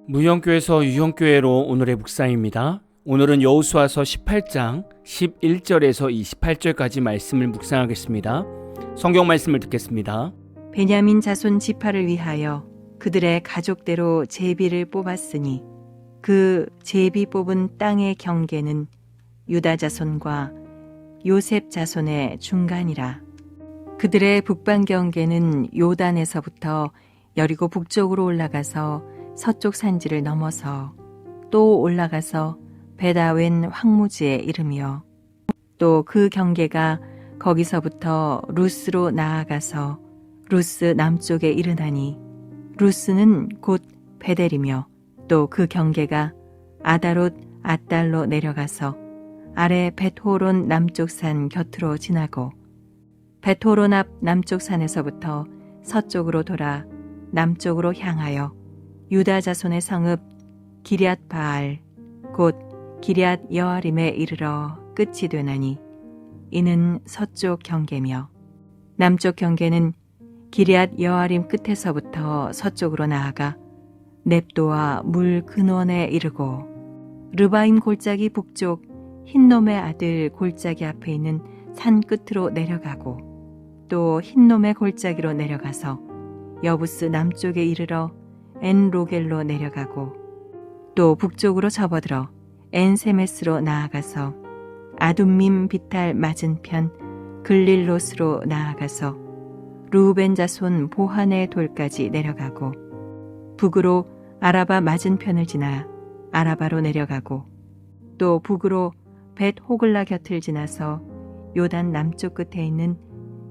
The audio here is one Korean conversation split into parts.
무형교회에서 유형교회로 오늘의 묵상입니다. 오늘은 여호수아서 18장 11절에서 28절까지 말씀을 묵상하겠습니다. 성경 말씀을 듣겠습니다. 베냐민 자손 지파를 위하여 그들의 가족대로 제비를 뽑았으니 그 제비 뽑은 땅의 경계는 유다 자손과 요셉 자손의 중간이라. 그들의 북방 경계는 요단에서부터 여리고 북쪽으로 올라가서 서쪽 산지를 넘어서 또 올라가서 베다웬 황무지에 이르며 또 그 경계가 거기서부터 루스로 나아가서 루스 남쪽에 이르나니 루스는 곧 베델이며 또 그 경계가 아다롯 앗달로 내려가서 아래 벳호론 남쪽 산 곁으로 지나고 벳호론 앞 남쪽 산에서부터 서쪽으로 돌아 남쪽으로 향하여 유다 자손의 성읍 기럇 바알 곧 기럇 여아림에 이르러 끝이 되나니 이는 서쪽 경계며 남쪽 경계는 기럇 여아림 끝에서부터 서쪽으로 나아가 넵도와 물 근원에 이르고 르바임 골짜기 북쪽 흰놈의 아들 골짜기 앞에 있는 산 끝으로 내려가고 또 흰놈의 골짜기로 내려가서 여부스 남쪽에 이르러 엔로겔로 내려가고 또 북쪽으로 접어들어 엔세메스로 나아가서 아둠밈 비탈 맞은편 글릴롯으로 나아가서 루벤 자손 보한의 돌까지 내려가고 북으로 아라바 맞은편을 지나 아라바로 내려가고 또 북으로 벳 호글라 곁을 지나서 요단 남쪽 끝에 있는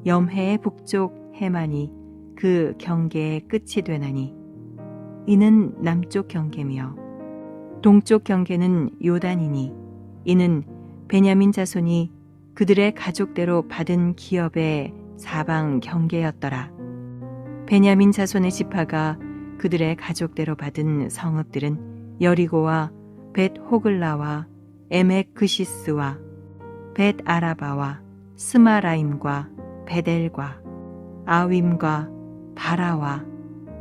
염해의 북쪽 해만이 그 경계의 끝이 되나니 이는 남쪽 경계며 동쪽 경계는 요단이니 이는 베냐민 자손이 그들의 가족대로 받은 기업의 사방 경계였더라. 베냐민 자손의 지파가 그들의 가족대로 받은 성읍들은 여리고와 벳 호글라와 에멕 그시스와 벳 아라바와 스마라임과 베델과 아윈과 바라와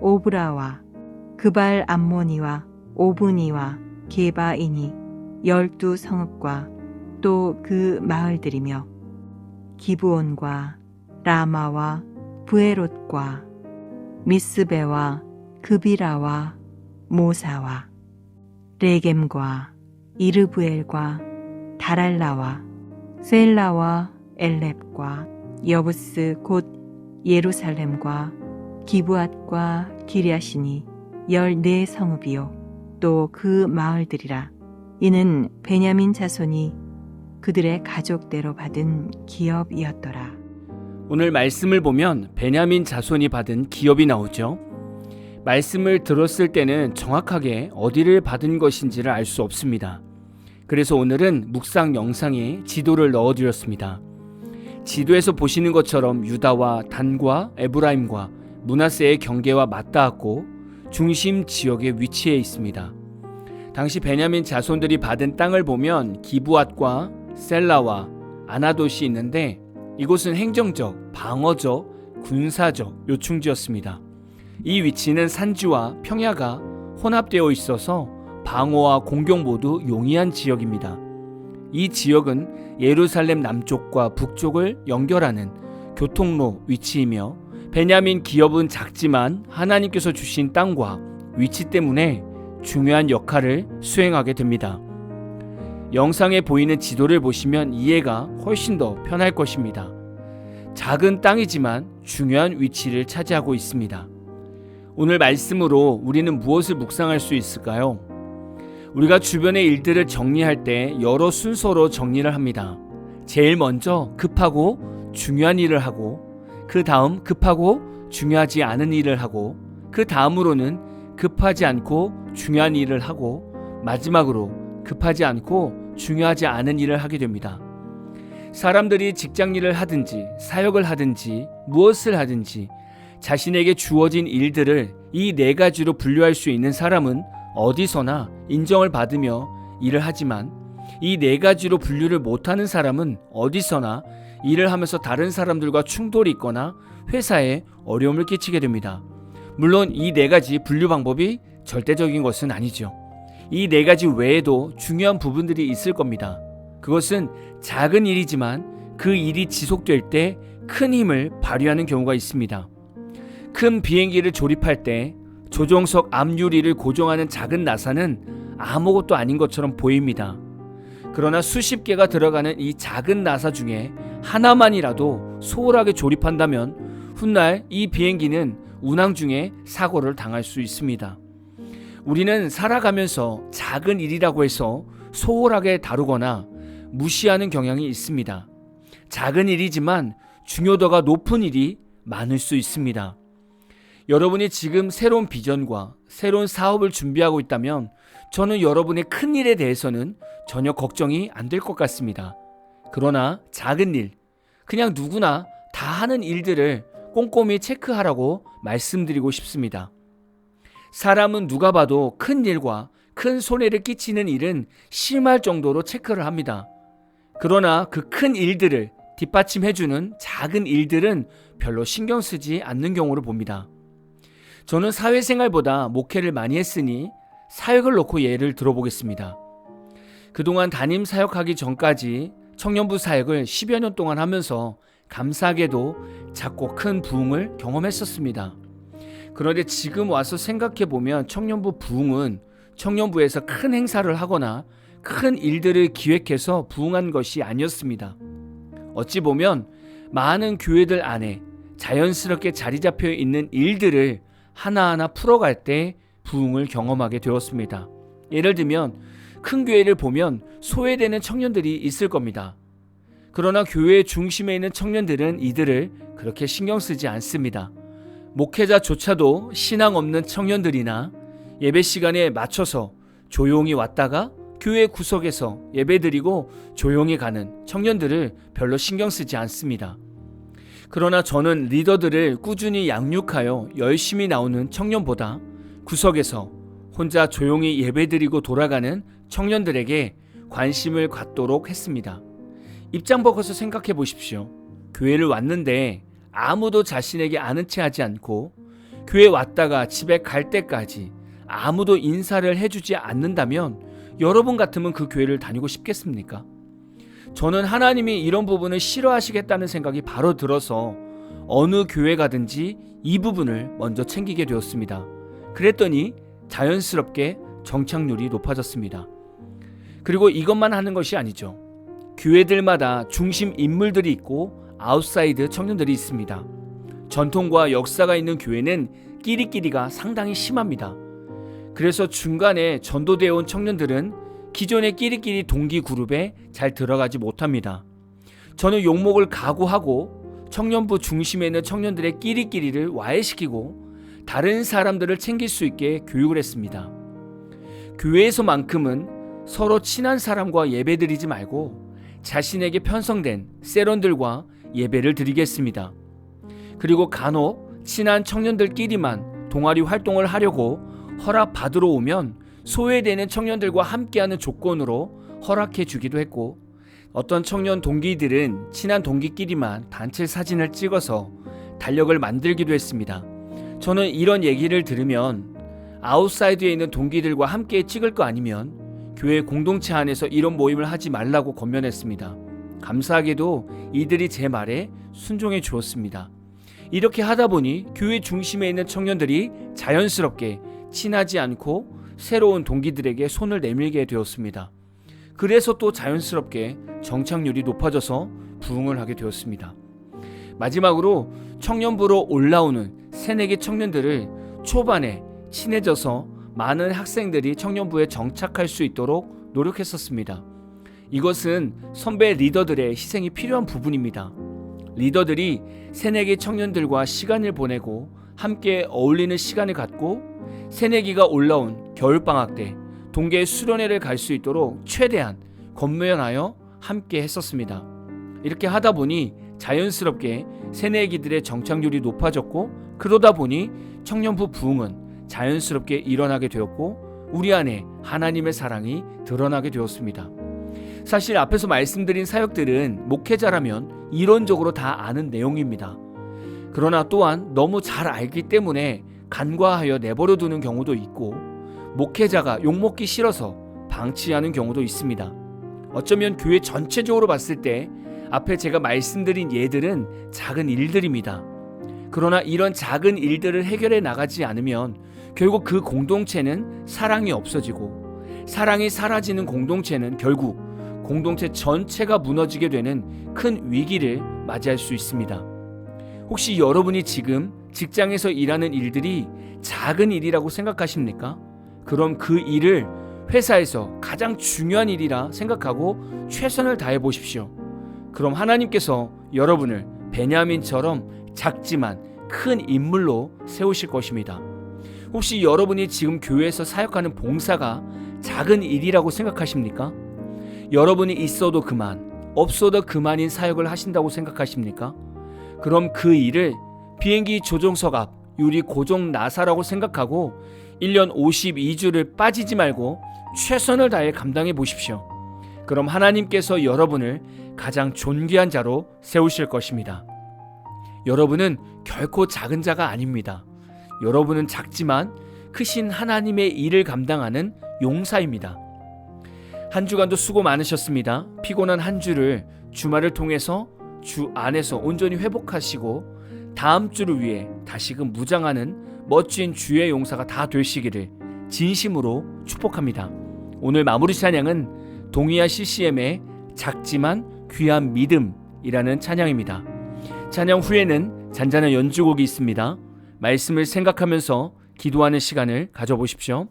오브라와 그발 암모니와 오브니와 게바이니 12성읍과 또 그 마을들이며 기브온과 라마와 부에롯과 미스베와 그비라와 모사와 레겜과 이르브엘과 다랄라와 셀라와 엘렙과 여부스 곧 예루살렘과 기브앗과 기랴시니 14성읍이요 또 그 마을들이라. 이는 베냐민 자손이 그들의 가족대로 받은 기업이었더라. 오늘 말씀을 보면 베냐민 자손이 받은 기업이 나오죠. 말씀을 들었을 때는 정확하게 어디를 받은 것인지를 알 수 없습니다. 그래서 오늘은 묵상 영상에 지도를 넣어드렸습니다. 지도에서 보시는 것처럼 유다와 단과 에브라임과 므낫세의 경계와 맞닿았고 중심 지역에 위치해 있습니다. 당시 베냐민 자손들이 받은 땅을 보면 기브앗과 셀라와 아나돗이 있는데 이곳은 행정적, 방어적, 군사적 요충지였습니다. 이 위치는 산지와 평야가 혼합되어 있어서 방어와 공격 모두 용이한 지역입니다. 이 지역은 예루살렘 남쪽과 북쪽을 연결하는 교통로 위치이며 베냐민 기업은 작지만 하나님께서 주신 땅과 위치 때문에 중요한 역할을 수행하게 됩니다. 영상에 보이는 지도를 보시면 이해가 훨씬 더 편할 것입니다. 작은 땅이지만 중요한 위치를 차지하고 있습니다. 오늘 말씀으로 우리는 무엇을 묵상할 수 있을까요? 우리가 주변의 일들을 정리할 때 여러 순서로 정리를 합니다. 제일 먼저 급하고 중요한 일을 하고 그 다음 급하고 중요하지 않은 일을 하고 그 다음으로는 급하지 않고 중요한 일을 하고 마지막으로 급하지 않고 중요하지 않은 일을 하게 됩니다. 사람들이 직장일을 하든지 사역을 하든지 무엇을 하든지 자신에게 주어진 일들을 이 네 가지로 분류할 수 있는 사람은 어디서나 인정을 받으며 일을 하지만 이 네 가지로 분류를 못하는 사람은 어디서나 일을 하면서 다른 사람들과 충돌이 있거나 회사에 어려움을 끼치게 됩니다. 물론 이 네 가지 분류 방법이 절대적인 것은 아니죠. 이 네 가지 외에도 중요한 부분들이 있을 겁니다. 그것은 작은 일이지만 그 일이 지속될 때 큰 힘을 발휘하는 경우가 있습니다. 큰 비행기를 조립할 때 조종석 앞유리를 고정하는 작은 나사는 아무것도 아닌 것처럼 보입니다. 그러나 수십 개가 들어가는 이 작은 나사 중에 하나만이라도 소홀하게 조립한다면 훗날 이 비행기는 운항 중에 사고를 당할 수 있습니다. 우리는 살아가면서 작은 일이라고 해서 소홀하게 다루거나 무시하는 경향이 있습니다. 작은 일이지만 중요도가 높은 일이 많을 수 있습니다. 여러분이 지금 새로운 비전과 새로운 사업을 준비하고 있다면 저는 여러분의 큰 일에 대해서는 전혀 걱정이 안 될 것 같습니다. 그러나 작은 일, 그냥 누구나 다 하는 일들을 꼼꼼히 체크하라고 말씀드리고 싶습니다. 사람은 누가 봐도 큰 일과 큰 손해를 끼치는 일은 심할 정도로 체크를 합니다. 그러나 그 큰 일들을 뒷받침해주는 작은 일들은 별로 신경 쓰지 않는 경우를 봅니다. 저는 사회생활보다 목회를 많이 했으니 사역을 놓고 예를 들어보겠습니다. 그동안 담임 사역하기 전까지 청년부 사역을 10여 년 동안 하면서 감사하게도 작고 큰 부흥을 경험했었습니다. 그런데 지금 와서 생각해보면 청년부 부흥은 청년부에서 큰 행사를 하거나 큰 일들을 기획해서 부흥한 것이 아니었습니다. 어찌 보면 많은 교회들 안에 자연스럽게 자리 잡혀 있는 일들을 하나하나 풀어갈 때 부흥을 경험하게 되었습니다. 예를 들면 큰 교회를 보면 소외되는 청년들이 있을 겁니다. 그러나 교회의 중심에 있는 청년들은 이들을 그렇게 신경 쓰지 않습니다. 목회자조차도 신앙 없는 청년들이나 예배 시간에 맞춰서 조용히 왔다가 교회 구석에서 예배드리고 조용히 가는 청년들을 별로 신경 쓰지 않습니다. 그러나 저는 리더들을 꾸준히 양육하여 열심히 나오는 청년보다 구석에서 혼자 조용히 예배드리고 돌아가는 청년들에게 관심을 갖도록 했습니다. 입장 바꿔서 생각해 보십시오. 교회를 왔는데 아무도 자신에게 아는 체 하지 않고 교회 왔다가 집에 갈 때까지 아무도 인사를 해주지 않는다면 여러분 같으면 그 교회를 다니고 싶겠습니까? 저는 하나님이 이런 부분을 싫어하시겠다는 생각이 바로 들어서 어느 교회 가든지 이 부분을 먼저 챙기게 되었습니다. 그랬더니 자연스럽게 정착률이 높아졌습니다. 그리고 이것만 하는 것이 아니죠. 교회들마다 중심 인물들이 있고 아웃사이드 청년들이 있습니다. 전통과 역사가 있는 교회는 끼리끼리가 상당히 심합니다. 그래서 중간에 전도되어 온 청년들은 기존의 끼리끼리 동기 그룹에 잘 들어가지 못합니다. 저는 욕먹을 각오하고 청년부 중심에 있는 청년들의 끼리끼리를 와해시키고 다른 사람들을 챙길 수 있게 교육을 했습니다. 교회에서만큼은 서로 친한 사람과 예배드리지 말고 자신에게 편성된 세런들과 예배를 드리겠습니다. 그리고 간혹 친한 청년들끼리만 동아리 활동을 하려고 허락받으러 오면 소외되는 청년들과 함께하는 조건으로 허락해 주기도 했고, 어떤 청년 동기들은 친한 동기끼리만 단체 사진을 찍어서 달력을 만들기도 했습니다. 저는 이런 얘기를 들으면 아웃사이드에 있는 동기들과 함께 찍을 거 아니면 교회 공동체 안에서 이런 모임을 하지 말라고 권면했습니다. 감사하게도 이들이 제 말에 순종해 주었습니다. 이렇게 하다 보니 교회 중심에 있는 청년들이 자연스럽게 친하지 않고 새로운 동기들에게 손을 내밀게 되었습니다. 그래서 또 자연스럽게 정착률이 높아져서 부흥을 하게 되었습니다. 마지막으로 청년부로 올라오는 새내기 청년들을 초반에 친해져서 많은 학생들이 청년부에 정착할 수 있도록 노력했었습니다. 이것은 선배 리더들의 희생이 필요한 부분입니다. 리더들이 새내기 청년들과 시간을 보내고 함께 어울리는 시간을 갖고 새내기가 올라온 겨울방학 때 동계 수련회를 갈 수 있도록 최대한 권면하여 함께 했었습니다. 이렇게 하다 보니 자연스럽게 새내기들의 정착률이 높아졌고, 그러다 보니 청년부 부흥은 자연스럽게 일어나게 되었고 우리 안에 하나님의 사랑이 드러나게 되었습니다. 사실 앞에서 말씀드린 사역들은 목회자라면 이론적으로 다 아는 내용입니다. 그러나 또한 너무 잘 알기 때문에 간과하여 내버려 두는 경우도 있고, 목회자가 욕먹기 싫어서 방치하는 경우도 있습니다. 어쩌면 교회 전체적으로 봤을 때 앞에 제가 말씀드린 예들은 작은 일들입니다. 그러나 이런 작은 일들을 해결해 나가지 않으면 결국 그 공동체는 사랑이 없어지고, 사랑이 사라지는 공동체는 결국 공동체 전체가 무너지게 되는 큰 위기를 맞이할 수 있습니다. 혹시 여러분이 지금 직장에서 일하는 일들이 작은 일이라고 생각하십니까? 그럼 그 일을 회사에서 가장 중요한 일이라 생각하고 최선을 다해 보십시오. 그럼 하나님께서 여러분을 베냐민처럼 작지만 큰 인물로 세우실 것입니다. 혹시 여러분이 지금 교회에서 사역하는 봉사가 작은 일이라고 생각하십니까? 여러분이 있어도 그만, 없어도 그만인 사역을 하신다고 생각하십니까? 그럼 그 일을 비행기 조종석 앞 유리 고정 나사라고 생각하고 1년 52주를 빠지지 말고 최선을 다해 감당해 보십시오. 그럼 하나님께서 여러분을 가장 존귀한 자로 세우실 것입니다. 여러분은 결코 작은 자가 아닙니다. 여러분은 작지만 크신 하나님의 일을 감당하는 용사입니다. 한 주간도 수고 많으셨습니다. 피곤한 한 주를 주말을 통해서 주 안에서 온전히 회복하시고 다음 주를 위해 다시금 무장하는 멋진 주의 용사가 다 되시기를 진심으로 축복합니다. 오늘 마무리 찬양은 동의아 CCM의 작지만 귀한 믿음이라는 찬양입니다. 찬양 후에는 잔잔한 연주곡이 있습니다. 말씀을 생각하면서 기도하는 시간을 가져보십시오.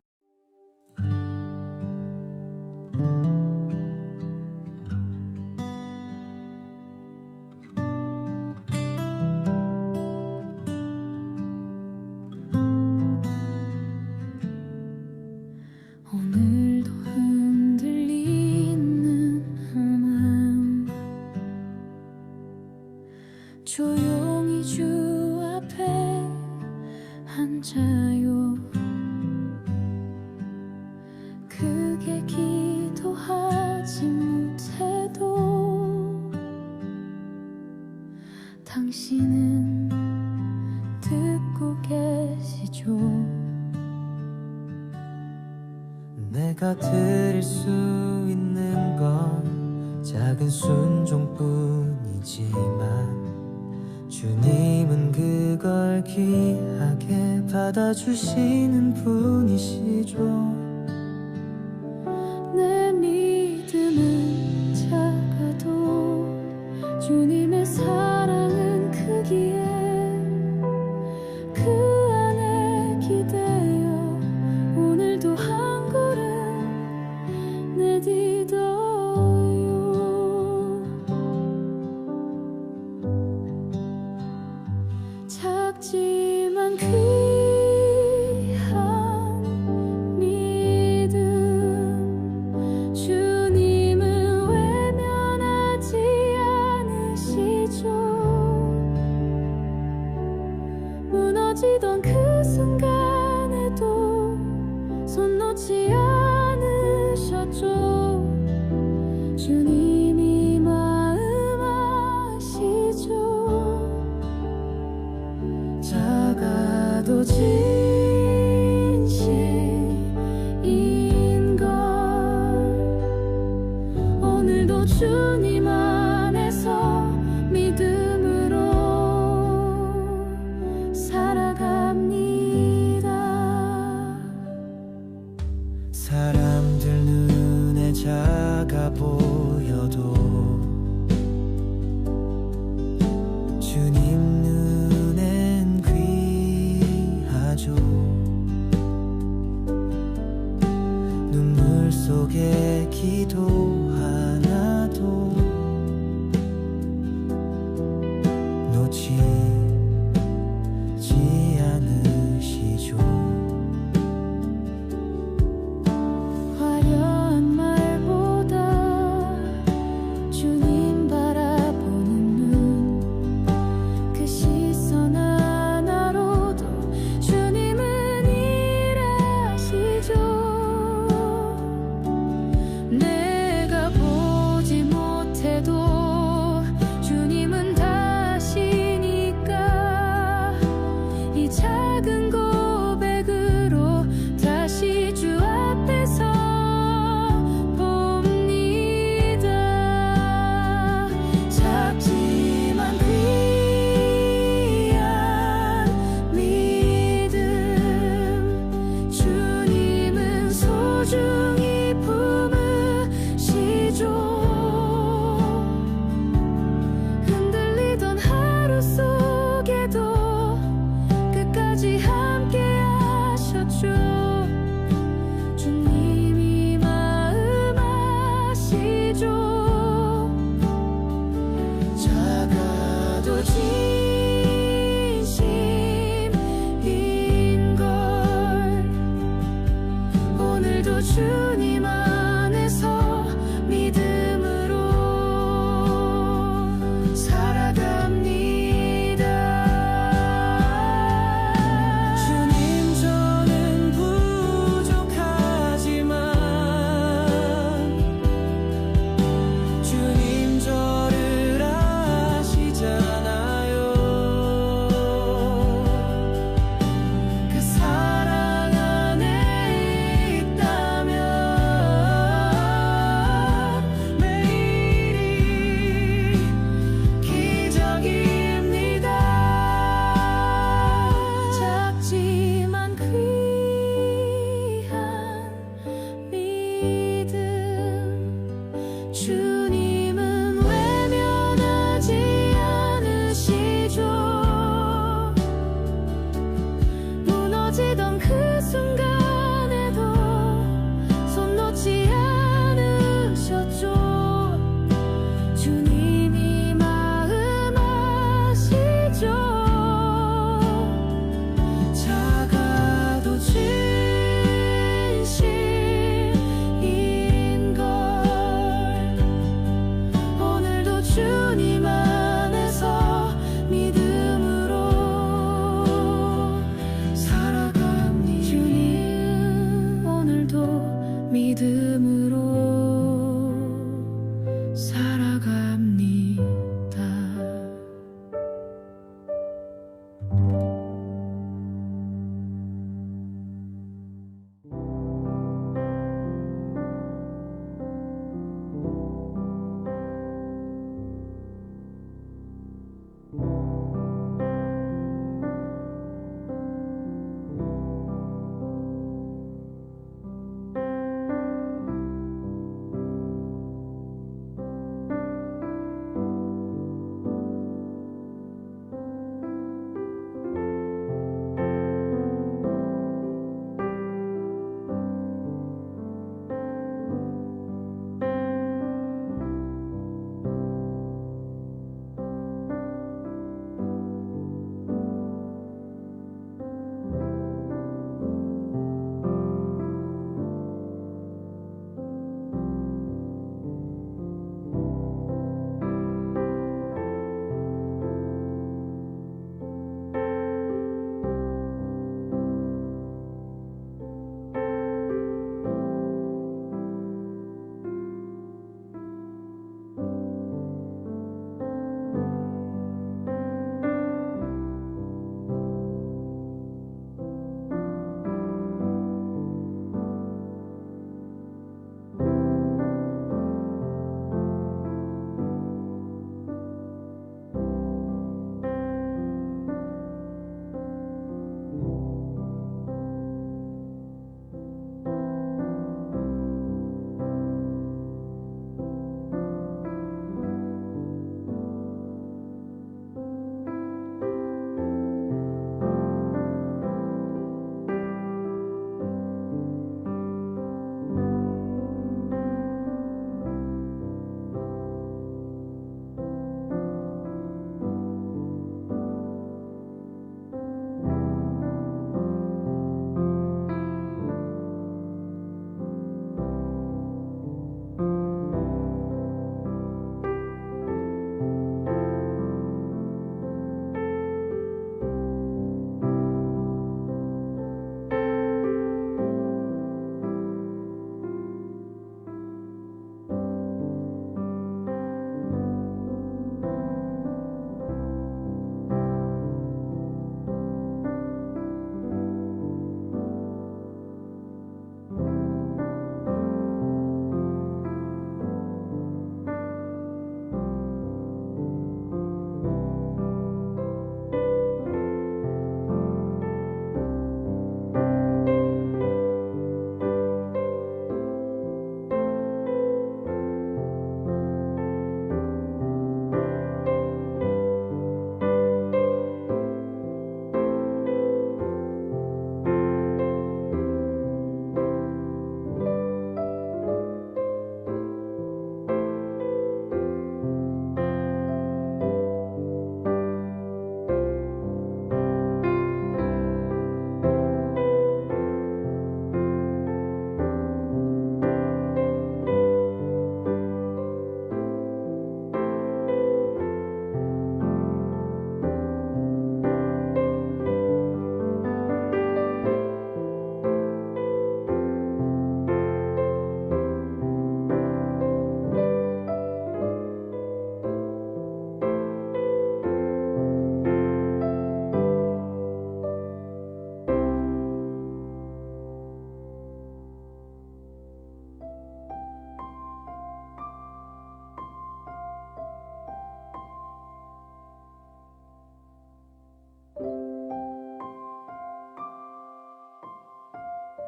오늘도 흔들리는 마음 조용히 주 앞에 앉아요. 크게 기도하지 못해도 당신은 듣고 계시죠. 내가 드릴 수 있는 건 작은 순종뿐이지만 주님은 그걸 귀하게 받아주시는 분이시죠. 내 믿음은 작아도 주님의 사랑은 크기에 그 안에 기대어 오늘도 한 걸음 내딛어요. 작지만 귀한 믿음 주님은 외면하지 않으시죠. 무너지던 그 순간에도 손 놓지 않으셨죠. 주님이 마음 아시죠. 작아도 진실인 걸 오늘도 주님 안에서 믿음으로 살아갑니다. 사람들 눈에 작아 보여도 주님 눈엔 귀하죠. 눈물 속에 기도 하나도 놓치지 않으시죠. 화려한 말보다 주님 바라보는 눈, 그 시선 하나로도 주님은 일하시죠. 내가 보 주님 안에서 믿음으로 살아갑니다. 주님 저는 부족하지만 주님 저를 아시잖아요. 그 사랑 안에 있다면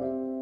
음.